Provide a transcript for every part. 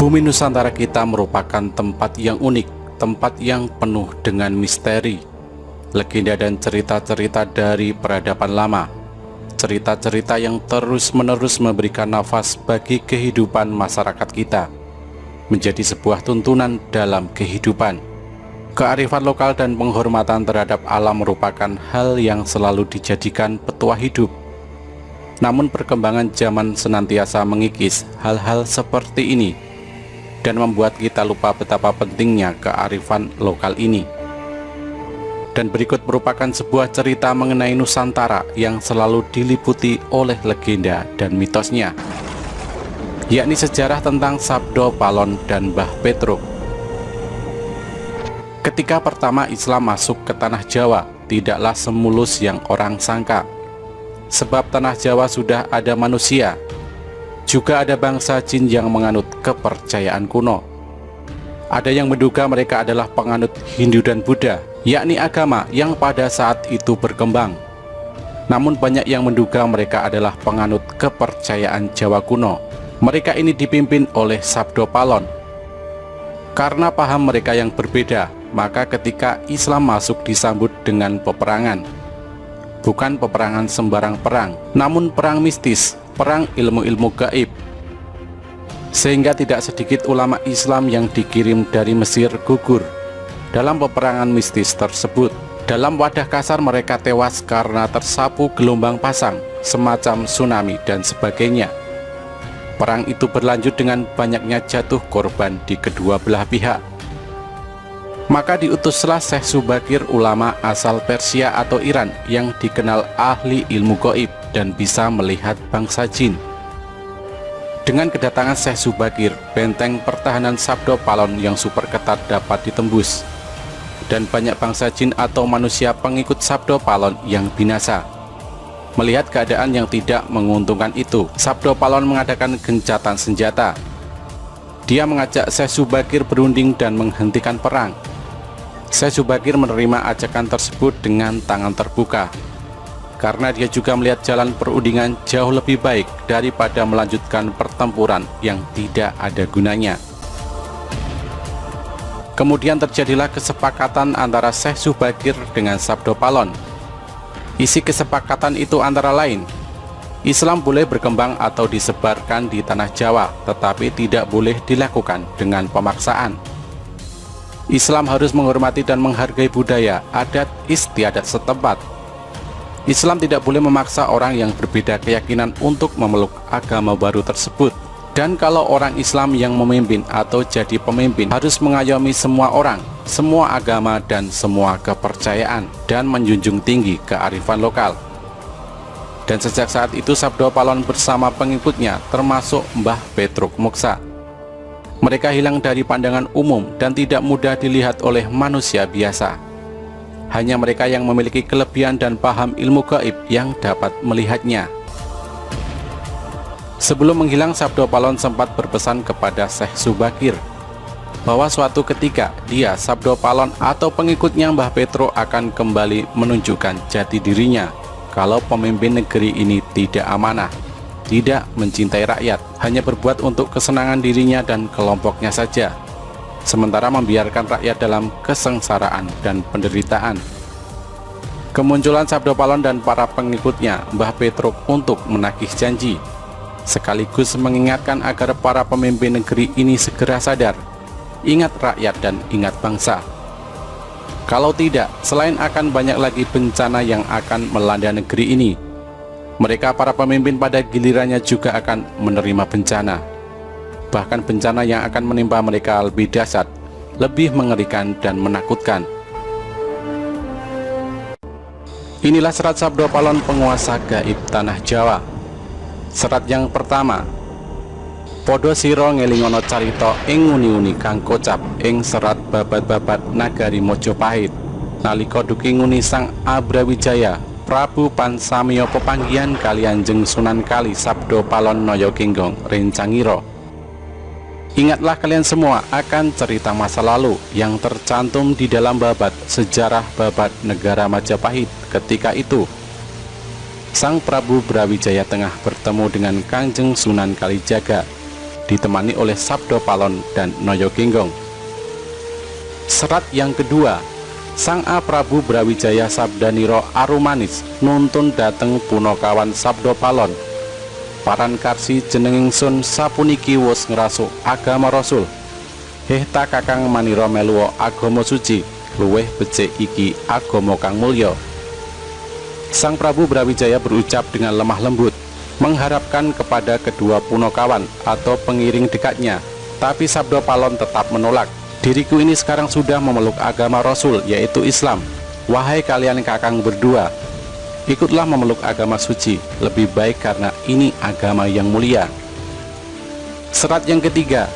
Bumi Nusantara kita merupakan tempat yang unik, tempat yang penuh dengan misteri, legenda dan cerita-cerita dari peradaban lama. Cerita-cerita yang terus-menerus memberikan nafas bagi kehidupan masyarakat kita, menjadi sebuah tuntunan dalam kehidupan. Kearifan lokal dan penghormatan terhadap alam merupakan hal yang selalu dijadikan petua hidup. Namun perkembangan zaman senantiasa mengikis hal-hal seperti ini dan membuat kita lupa betapa pentingnya kearifan lokal ini. Dan berikut merupakan sebuah cerita mengenai Nusantara yang selalu diliputi oleh legenda dan mitosnya, yakni sejarah tentang Sabdo Palon dan Mbah Petruk. Ketika pertama Islam masuk ke tanah Jawa, tidaklah semulus yang orang sangka. Sebab tanah Jawa sudah ada manusia, juga ada bangsa jin yang menganut kepercayaan kuno. Ada yang menduga mereka adalah penganut Hindu dan Buddha, yakni agama yang pada saat itu berkembang. Namun banyak yang menduga mereka adalah penganut kepercayaan Jawa kuno. Mereka ini dipimpin oleh Sabdo Palon. Karena paham mereka yang berbeda, maka ketika Islam masuk disambut dengan peperangan. Bukan peperangan sembarang perang, namun perang mistis, perang ilmu-ilmu gaib. Sehingga tidak sedikit ulama Islam yang dikirim dari Mesir gugur dalam peperangan mistis tersebut. Dalam wadah kasar mereka tewas karena tersapu gelombang pasang, semacam tsunami dan sebagainya. Perang itu berlanjut dengan banyaknya jatuh korban di kedua belah pihak. Maka diutuslah Syekh Subakir, ulama asal Persia atau Iran yang dikenal ahli ilmu gaib dan bisa melihat bangsa jin. Dengan kedatangan Syekh Subakir, benteng pertahanan Sabdo Palon yang super ketat dapat ditembus, dan banyak bangsa jin atau manusia pengikut Sabdo Palon yang binasa. Melihat keadaan yang tidak menguntungkan itu, Sabdo Palon mengadakan gencatan senjata. Dia mengajak Syekh Subakir berunding dan menghentikan perang. Syekh Subakir menerima ajakan tersebut dengan tangan terbuka, karena dia juga melihat jalan perundingan jauh lebih baik daripada melanjutkan pertempuran yang tidak ada gunanya. Kemudian terjadilah kesepakatan antara Syekh Subakir dengan Sabdo Palon. Isi kesepakatan itu antara lain, Islam boleh berkembang atau disebarkan di tanah Jawa, tetapi tidak boleh dilakukan dengan pemaksaan. Islam harus menghormati dan menghargai budaya, adat istiadat setempat. Islam tidak boleh memaksa orang yang berbeda keyakinan untuk memeluk agama baru tersebut. Dan kalau orang Islam yang memimpin atau jadi pemimpin harus mengayomi semua orang, semua agama dan semua kepercayaan, dan menjunjung tinggi kearifan lokal. Dan sejak saat itu Sabdo Palon bersama pengikutnya termasuk Mbah Petruk Moksa. Mereka hilang dari pandangan umum dan tidak mudah dilihat oleh manusia biasa. Hanya mereka yang memiliki kelebihan dan paham ilmu gaib yang dapat melihatnya. Sebelum menghilang, Sabdo Palon sempat berpesan kepada Syekh Subakir bahwa suatu ketika dia, Sabdo Palon atau pengikutnya Mbah Petruk akan kembali menunjukkan jati dirinya kalau pemimpin negeri ini tidak amanah, tidak mencintai rakyat, hanya berbuat untuk kesenangan dirinya dan kelompoknya saja, sementara membiarkan rakyat dalam kesengsaraan dan penderitaan. Kemunculan Sabdo Palon dan para pengikutnya Mbah Petruk untuk menagih janji, sekaligus mengingatkan agar para pemimpin negeri ini segera sadar, ingat rakyat dan ingat bangsa. Kalau tidak, selain akan banyak lagi bencana yang akan melanda negeri ini, mereka para pemimpin pada gilirannya juga akan menerima bencana. Bahkan bencana yang akan menimpa mereka lebih dahsyat, lebih mengerikan dan menakutkan. Inilah serat Sabdo Palon, penguasa gaib tanah Jawa. Serat yang pertama. Podo siro ngelingono carito ing uni-uni kang kocap ing serat babat-babat nagari Mojopahit. Nalika duki nguni Sang Abrawijaya Prabu Pansamyo pepanggihan kalian jeng Sunan Kali Sabdo Palon Noyo Genggong Rencangiro. Ingatlah kalian semua akan cerita masa lalu yang tercantum di dalam babat sejarah babat negara Majapahit. Ketika itu Sang Prabu Brawijaya tengah bertemu dengan Kangjeng Sunan Kalijaga di ditemani oleh Sabdo Palon dan Noyogenggong. Serat yang kedua, Sang A Prabu Brawijaya Sabdaniro Arumanis nuntun dateng Punokawan Sabdo Palon. Paran karsi jeneng ingsun sapuniki wus ngrasuk agama Rasul. Hehta kakang manira meluwo agama suci, luweh becik iki agama kang mulya. Sang Prabu Brawijaya berucap dengan lemah lembut, mengharapkan kepada kedua Punokawan atau pengiring dekatnya, tapi Sabdo Palon tetap menolak. Diriku ini sekarang sudah memeluk agama Rasul, yaitu Islam. Wahai kalian kakang berdua, ikutlah memeluk agama suci, lebih baik karena ini agama yang mulia. Serat yang ketiga,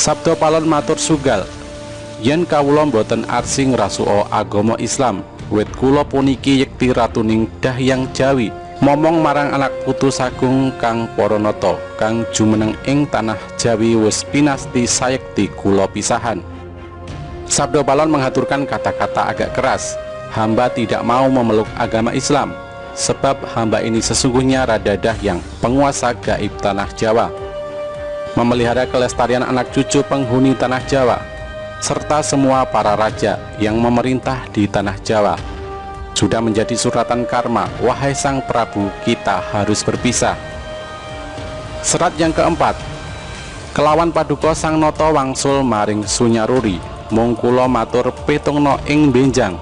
Sabdo Palon matur sugal, yen kawula boten arsi ngrasuka agama Islam, wit kula puniki yekti ratuning Dahyang Jawi, momong marang anak putu sagung kang Paranata kang jumeneng ing tanah Jawi wis pinasti sayekti kula pisahan. Sabdo Palon mengaturkan kata-kata agak keras, hamba tidak mau memeluk agama Islam, sebab hamba ini sesungguhnya Radadah yang penguasa gaib tanah Jawa, memelihara kelestarian anak cucu penghuni tanah Jawa, serta semua para raja yang memerintah di tanah Jawa. Sudah menjadi suratan karma, wahai Sang Prabu, kita harus berpisah. Serat yang keempat, kelawan paduka Sang Nata wangsul maring Sunyaruri, mung kula matur petungna ing benjang.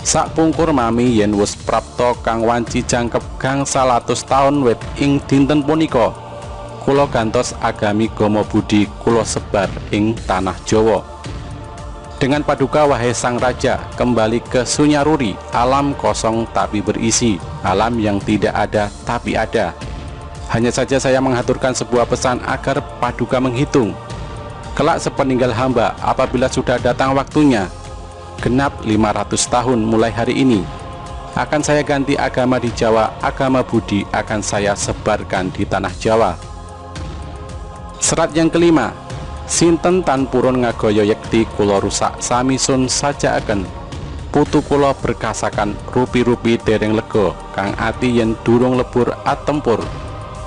Sakpungkur mami yen wis prapta kang wanci jangkep gangsal atus taun wit ing dinten punika, kula gantos agami Gama Budi kula sebar ing tanah Jawa. Dengan paduka wahai sang raja, kembali ke Sunyaruri, alam kosong tapi berisi, alam yang tidak ada tapi ada. Hanya saja saya mengaturkan sebuah pesan agar paduka menghitung. Kelak sepeninggal hamba, apabila sudah datang waktunya, genap 500 tahun mulai hari ini, akan saya ganti agama di Jawa, agama Budi akan saya sebarkan di tanah Jawa. Serat yang kelima, sinten tan purun ngagaya yekti kula rusak samisun sajakaken, putu kula berkasakan rupi-rupi dereng lega, kang ati yen durung lebur atempur,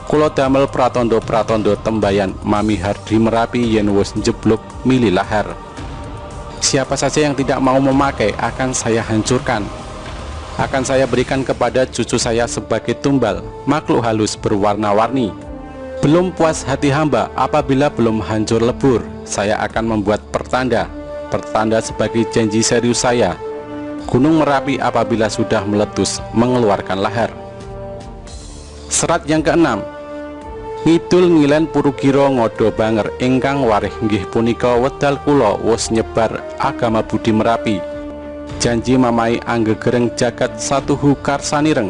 kula damel pratandha-pratandha tembayan mamihar di Merapi yen wis njebluk mili lahar. Siapa saja yang tidak mau memakai akan saya hancurkan, akan saya berikan kepada cucu saya sebagai tumbal, makhluk halus berwarna-warni. Belum puas hati hamba apabila belum hancur lebur, saya akan membuat pertanda sebagai janji serius saya. Gunung Merapi apabila sudah meletus mengeluarkan lahar. Serat yang keenam, ngidul ngilen Purugiro ngodo banger ingkang warih nggih punika wedal kula wis nyebar agama Budi Merapi. Janji mamai anggegereng jagat satuhu karsanireng,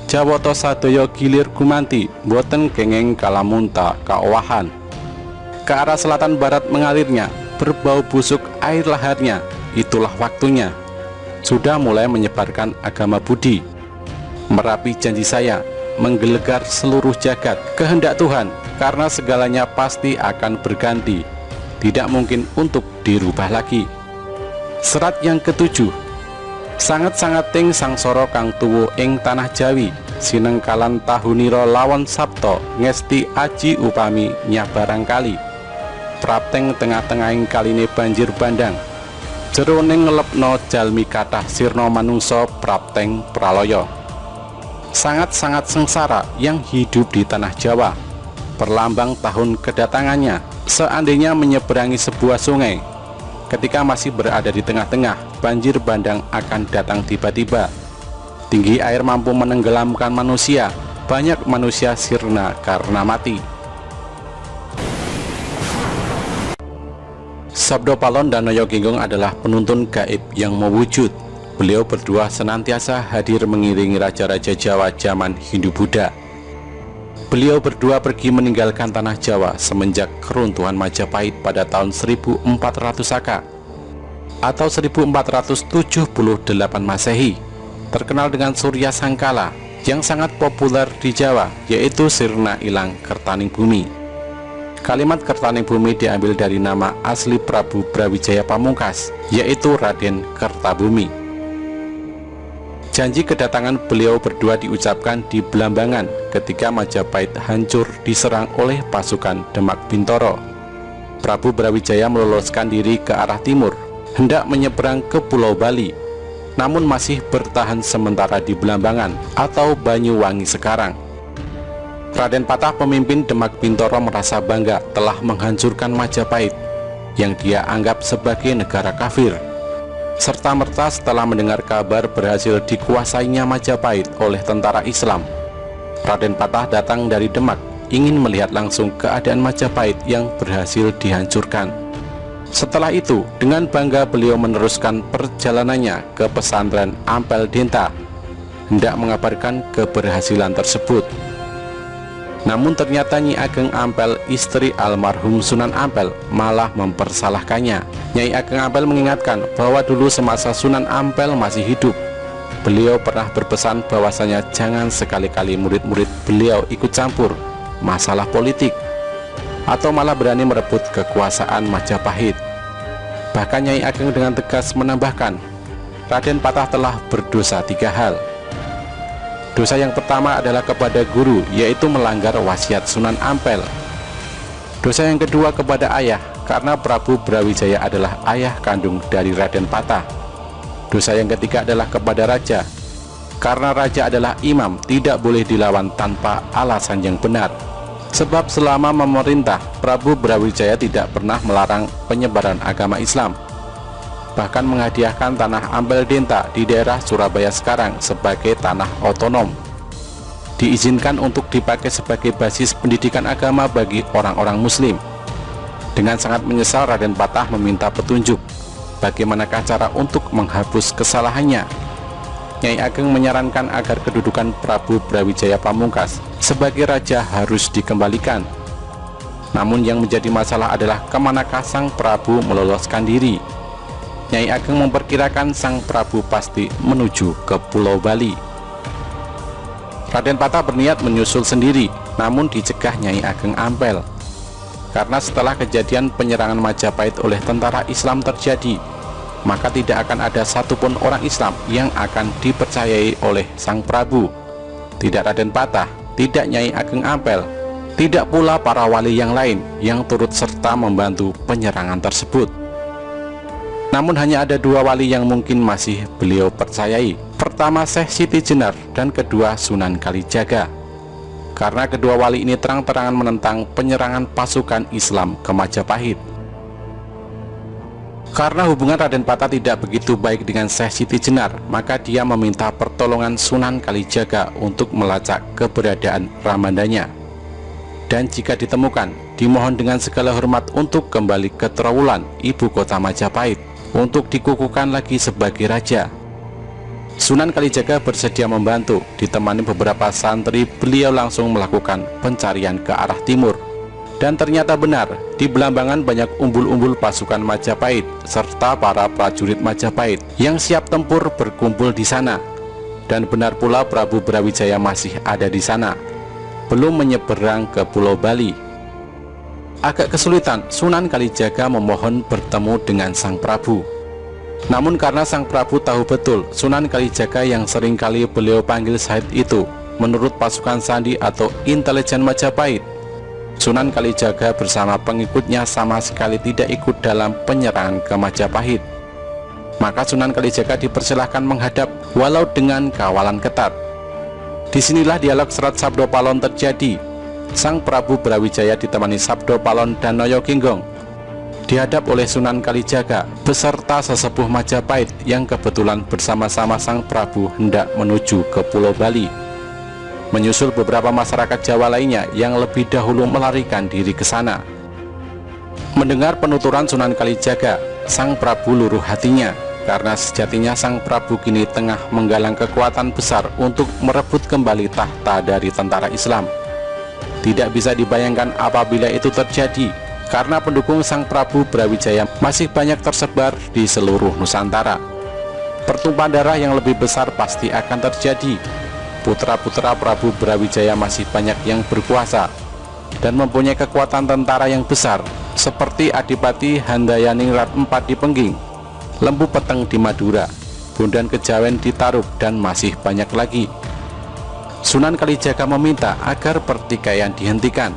Jawata sadaya gilir gumanti, boten kenging kalamunta kaowahan. Ke arah selatan barat mengalirnya, berbau busuk air laharnya, itulah waktunya. Sudah mulai menyebarkan agama Budi. Merapi janji saya, menggelegar seluruh jagat, kehendak Tuhan, karena segalanya pasti akan berganti, tidak mungkin untuk dirubah lagi. Serat yang ketujuh, sangat-sangat ting sangsara kang tuwuh ing tanah Jawi, sinengkalan tahunira lawan sabta ngesti aji upami nyabarang kali, prapteng tengah-tengahing kaline banjir bandang, jeroning ngelepno jalmi kathah sirna manungsa prapteng pralaya. Sangat-sangat sengsara yang hidup di tanah Jawa, perlambang tahun kedatangannya, seandainya menyeberangi sebuah sungai. Ketika masih berada di tengah-tengah, banjir bandang akan datang tiba-tiba. Tinggi air mampu menenggelamkan manusia, banyak manusia sirna karena mati. Sabdo Palon dan Noyogenggong adalah penuntun gaib yang mewujud. Beliau berdua senantiasa hadir mengiringi raja-raja Jawa zaman Hindu-Buddha. Beliau berdua pergi meninggalkan tanah Jawa semenjak keruntuhan Majapahit pada tahun 1400 Saka atau 1478 Masehi, terkenal dengan Surya Sangkala yang sangat populer di Jawa, yaitu Sirna Ilang Kertaning Bumi. Kalimat Kertaning Bumi diambil dari nama asli Prabu Brawijaya Pamungkas, yaitu Raden Kertabumi. Janji kedatangan beliau berdua diucapkan di Belambangan ketika Majapahit hancur diserang oleh pasukan Demak Bintoro. Prabu Brawijaya meloloskan diri ke arah timur, hendak menyeberang ke Pulau Bali, namun masih bertahan sementara di Belambangan atau Banyuwangi sekarang. Raden Patah, pemimpin Demak Bintoro, merasa bangga telah menghancurkan Majapahit yang dia anggap sebagai negara kafir. Serta-merta setelah mendengar kabar berhasil dikuasainya Majapahit oleh tentara Islam, Raden Patah datang dari Demak ingin melihat langsung keadaan Majapahit yang berhasil dihancurkan. Setelah itu, dengan bangga beliau meneruskan perjalanannya ke pesantren Ampel Denta, hendak mengabarkan keberhasilan tersebut. Namun ternyata Nyi Ageng Ampel, istri almarhum Sunan Ampel, malah mempersalahkannya. Nyai Ageng Ampel mengingatkan bahwa dulu semasa Sunan Ampel masih hidup, beliau pernah berpesan bahwasanya jangan sekali-kali murid-murid beliau ikut campur masalah politik atau malah berani merebut kekuasaan Majapahit. Bahkan Nyai Ageng dengan tegas menambahkan, Raden Patah telah berdosa 3 hal. Dosa yang pertama adalah kepada guru, yaitu melanggar wasiat Sunan Ampel. Dosa yang kedua kepada ayah, karena Prabu Brawijaya adalah ayah kandung dari Raden Patah. Dosa yang ketiga adalah kepada raja, karena raja adalah imam, tidak boleh dilawan tanpa alasan yang benar. Sebab selama memerintah, Prabu Brawijaya tidak pernah melarang penyebaran agama Islam, bahkan menghadiahkan tanah Ampel Denta di daerah Surabaya sekarang sebagai tanah otonom, diizinkan untuk dipakai sebagai basis pendidikan agama bagi orang-orang muslim. Dengan sangat menyesal, Raden Patah meminta petunjuk bagaimanakah cara untuk menghapus kesalahannya. Nyai Ageng menyarankan agar kedudukan Prabu Brawijaya Pamungkas sebagai raja harus dikembalikan. Namun yang menjadi masalah adalah kemanakah sang Prabu meloloskan diri. Nyai Ageng memperkirakan sang Prabu pasti menuju ke Pulau Bali. Raden Patah berniat menyusul sendiri, namun dicegah Nyai Ageng Ampel. Karena setelah kejadian penyerangan Majapahit oleh tentara Islam terjadi, maka tidak akan ada satupun orang Islam yang akan dipercayai oleh sang Prabu. Tidak Raden Patah, tidak Nyai Ageng Ampel, tidak pula para wali yang lain yang turut serta membantu penyerangan tersebut. Namun hanya ada 2 wali yang mungkin masih beliau percayai. Pertama Syekh Siti Jenar dan kedua Sunan Kalijaga. Karena kedua wali ini terang-terangan menentang penyerangan pasukan Islam ke Majapahit. Karena hubungan Raden Patah tidak begitu baik dengan Syekh Siti Jenar, maka dia meminta pertolongan Sunan Kalijaga untuk melacak keberadaan Ramandanya. Dan jika ditemukan, dimohon dengan segala hormat untuk kembali ke Trowulan, ibu kota Majapahit, untuk dikukuhkan lagi sebagai raja. Sunan Kalijaga bersedia membantu. Ditemani beberapa santri, beliau langsung melakukan pencarian ke arah timur. Dan ternyata benar, di Belambangan banyak umbul-umbul pasukan Majapahit serta para prajurit Majapahit yang siap tempur berkumpul di sana. Dan benar pula Prabu Brawijaya masih ada di sana, belum menyeberang ke Pulau Bali. Agak kesulitan, Sunan Kalijaga memohon bertemu dengan sang Prabu. Namun karena sang Prabu tahu betul Sunan Kalijaga yang seringkali beliau panggil Syahid itu menurut pasukan sandi atau intelijen Majapahit, Sunan Kalijaga bersama pengikutnya sama sekali tidak ikut dalam penyerangan ke Majapahit. Maka Sunan Kalijaga dipersilahkan menghadap walau dengan kawalan ketat. Disinilah dialog Serat Sabdo Palon terjadi. Sang Prabu Brawijaya ditemani Sabdo Palon dan Noyo Kinggong dihadap oleh Sunan Kalijaga beserta sesepuh Majapahit yang kebetulan bersama-sama sang Prabu hendak menuju ke Pulau Bali. Menyusul beberapa masyarakat Jawa lainnya yang lebih dahulu melarikan diri ke sana. Mendengar penuturan Sunan Kalijaga, sang Prabu luruh hatinya, karena sejatinya sang Prabu kini tengah menggalang kekuatan besar untuk merebut kembali tahta dari tentara Islam. Tidak bisa dibayangkan apabila itu terjadi, karena pendukung sang Prabu Brawijaya masih banyak tersebar di seluruh Nusantara. Pertumpahan darah yang lebih besar pasti akan terjadi. Putra-putra Prabu Brawijaya masih banyak yang berkuasa dan mempunyai kekuatan tentara yang besar, seperti Adipati Handayaningrat IV di Pengging, Lembu Peteng di Madura, Bondan Kejawen ditaruh, dan masih banyak lagi. Sunan Kalijaga meminta agar pertikaian dihentikan,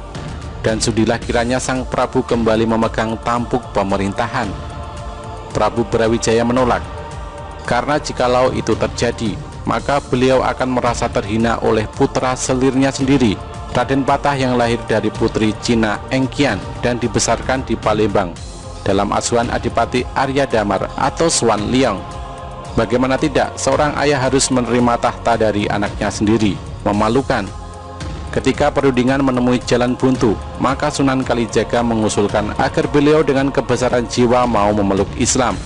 dan sudilah kiranya Sang Prabu kembali memegang tampuk pemerintahan. Prabu Brawijaya menolak, karena jikalau itu terjadi, maka beliau akan merasa terhina oleh putra selirnya sendiri, Raden Patah, yang lahir dari putri Cina Engkian dan dibesarkan di Palembang dalam asuhan Adipati Arya Damar atau Swan Liong. Bagaimana tidak, seorang ayah harus menerima tahta dari anaknya sendiri. Memalukan. Ketika perundingan menemui jalan buntu, maka Sunan Kalijaga mengusulkan agar beliau dengan kebesaran jiwa mau memeluk Islam.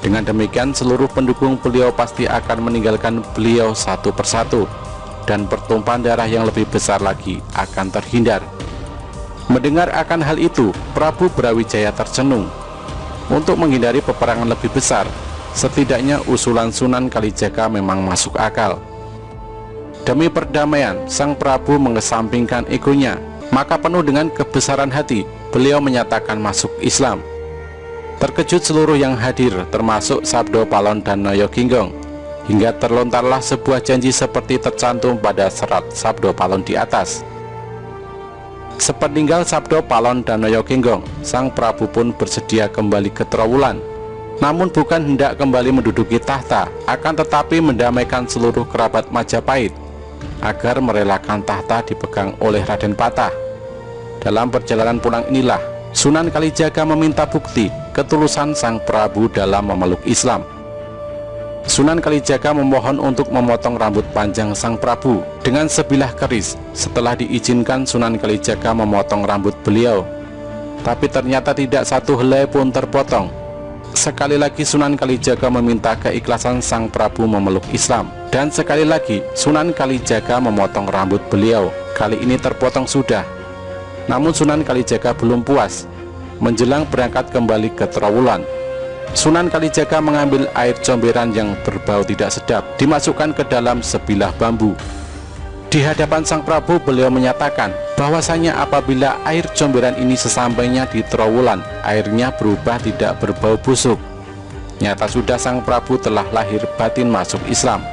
Dengan demikian, seluruh pendukung beliau pasti akan meninggalkan beliau satu persatu, dan pertumpahan darah yang lebih besar lagi akan terhindar. Mendengar akan hal itu, Prabu Brawijaya tercenung. Untuk menghindari peperangan lebih besar, setidaknya usulan Sunan Kalijaga memang masuk akal. Demi perdamaian, Sang Prabu mengesampingkan egonya, maka penuh dengan kebesaran hati, beliau menyatakan masuk Islam. Terkejut seluruh yang hadir, termasuk Sabdo Palon dan Noyo Ginggong, hingga terlontarlah sebuah janji seperti tercantum pada serat Sabdo Palon di atas. Sepeninggal Sabdo Palon dan Noyo Ginggong, Sang Prabu pun bersedia kembali ke Trowulan, namun bukan hendak kembali menduduki tahta, akan tetapi mendamaikan seluruh kerabat Majapahit agar merelakan tahta dipegang oleh Raden Patah. Dalam perjalanan pulang inilah Sunan Kalijaga meminta bukti ketulusan Sang Prabu dalam memeluk Islam. Sunan Kalijaga memohon untuk memotong rambut panjang Sang Prabu dengan sebilah keris. Setelah diizinkan, Sunan Kalijaga memotong rambut beliau, tapi ternyata tidak satu helai pun terpotong. Sekali lagi Sunan Kalijaga meminta keikhlasan Sang Prabu memeluk Islam, dan sekali lagi Sunan Kalijaga memotong rambut beliau. Kali ini terpotong sudah. Namun Sunan Kalijaga belum puas. Menjelang berangkat kembali ke Trowulan, Sunan Kalijaga mengambil air comberan yang berbau tidak sedap, dimasukkan ke dalam sebilah bambu. Di hadapan Sang Prabu, beliau menyatakan bahwasanya apabila air comberan ini sesampainya di Trowulan, airnya berubah tidak berbau busuk. Nyata sudah Sang Prabu telah lahir batin masuk Islam.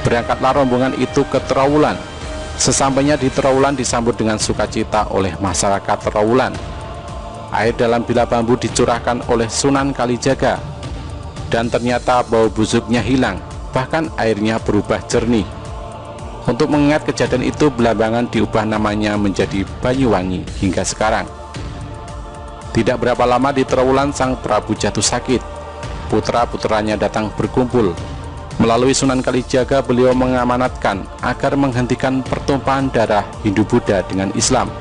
Berangkatlah rombongan itu ke Trowulan. Sesampainya di Trowulan disambut dengan sukacita oleh masyarakat Trowulan. Air dalam bilah bambu dicurahkan oleh Sunan Kalijaga, dan ternyata bau busuknya hilang, bahkan airnya berubah jernih. Untuk mengingat kejadian itu, Belambangan diubah namanya menjadi Banyuwangi hingga sekarang. Tidak berapa lama di Trowulan, Sang Prabu jatuh sakit. Putra-putranya datang berkumpul. Melalui Sunan Kalijaga, beliau mengamanatkan agar menghentikan pertumpahan darah Hindu-Buddha dengan Islam.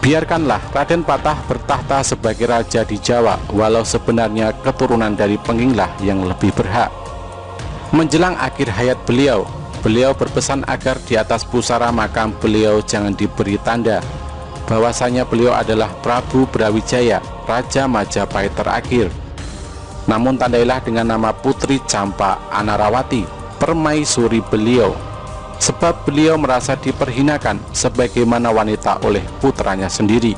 Biarkanlah Raden Patah bertahta sebagai raja di Jawa, walau sebenarnya keturunan dari Penginglah yang lebih berhak. Menjelang akhir hayat beliau berpesan agar di atas pusara makam beliau jangan diberi tanda bahwasanya beliau adalah Prabu Brawijaya, Raja Majapahit terakhir. Namun tandailah dengan nama Putri Campa Anarawati, permaisuri beliau, sebab beliau merasa diperhinakan sebagaimana wanita oleh putranya sendiri.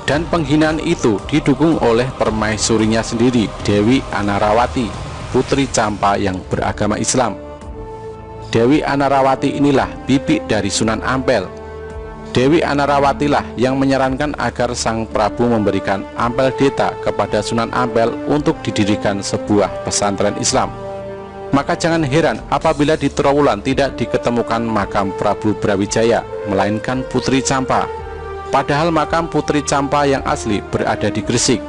Dan penghinaan itu didukung oleh permaisurinya sendiri, Dewi Anarawati, Putri Campa yang beragama Islam. Dewi Anarawati inilah bibi dari Sunan Ampel. Dewi Anarawatilah yang menyarankan agar Sang Prabu memberikan Ampel Deta kepada Sunan Ampel untuk didirikan sebuah pesantren Islam. Maka jangan heran apabila di Trowulan tidak diketemukan makam Prabu Brawijaya, melainkan Putri Campa. Padahal makam Putri Campa yang asli berada di Gresik.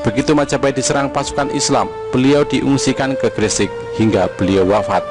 Begitu Majapahit diserang pasukan Islam, beliau diungsikan ke Gresik hingga beliau wafat.